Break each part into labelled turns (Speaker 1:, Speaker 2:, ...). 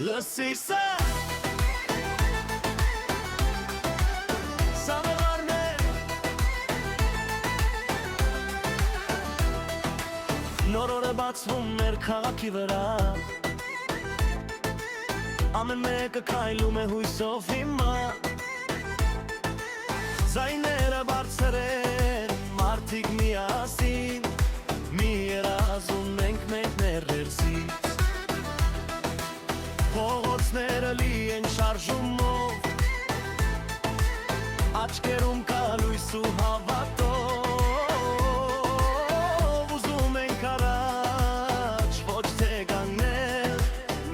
Speaker 1: Լսիր սա Սավեղարներ Նոր օր է բացվում մեր քաղաքի վրա Ամեն մեկը քայլում է հույսով հիմա Ձայները բարձր են, մարդիկ միասին Մի երազում ենք մենք ներերսից Փողոցները լի են շարժումով Աչքերում կա լույս ու հավատով Ուզում ենք առաջ, ոչ թե կանգնել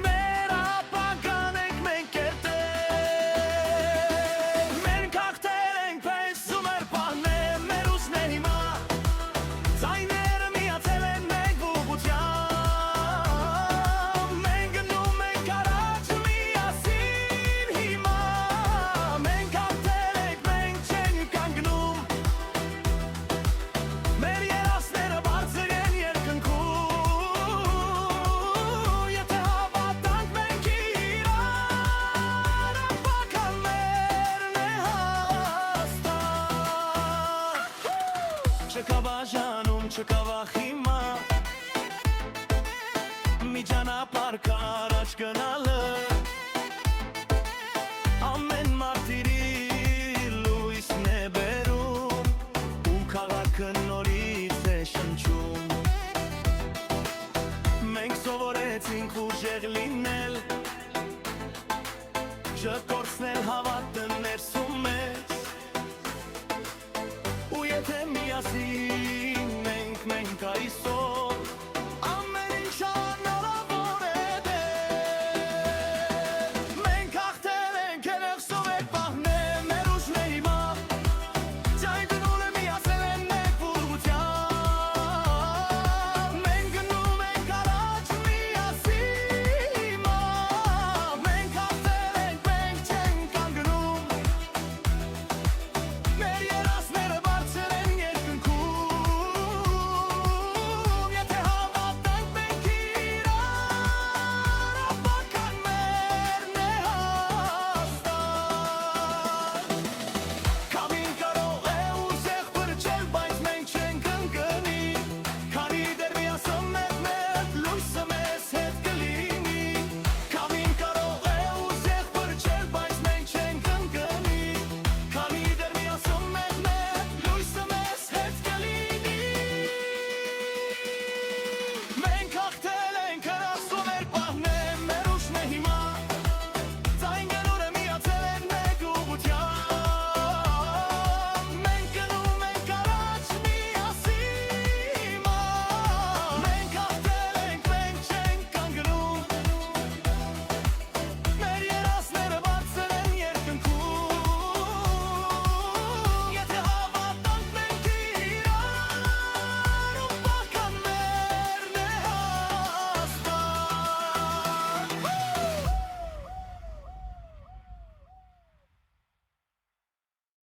Speaker 1: Մեր ապագան ենք մենք կերտել Մենք հաղթել ենք պես ու մեր պահն է մեր ուզն է հիմա Ձայները միացել են մենք ուղղությամբ Մենք գնում ենք առաջ միասին հիմա Մենք հաղթել ենք մենք չենք կանգնում Մեր երազները բարձր են երկնքում Եթե հավատանք մենք իրար ապագան մերն է հաստատ Չկա բաժանում, չկա վախ հիմա Մի ճանապարհ կա առաջ գնալը Ամեն մարտիրի լույսն է բերում Ու քաղաքը նորից է շնչում Մենք սովորեցինք ուժեղ լինել Չկորցնել հավատը ներսում մեզ Ու եթե միասին ենք այսօր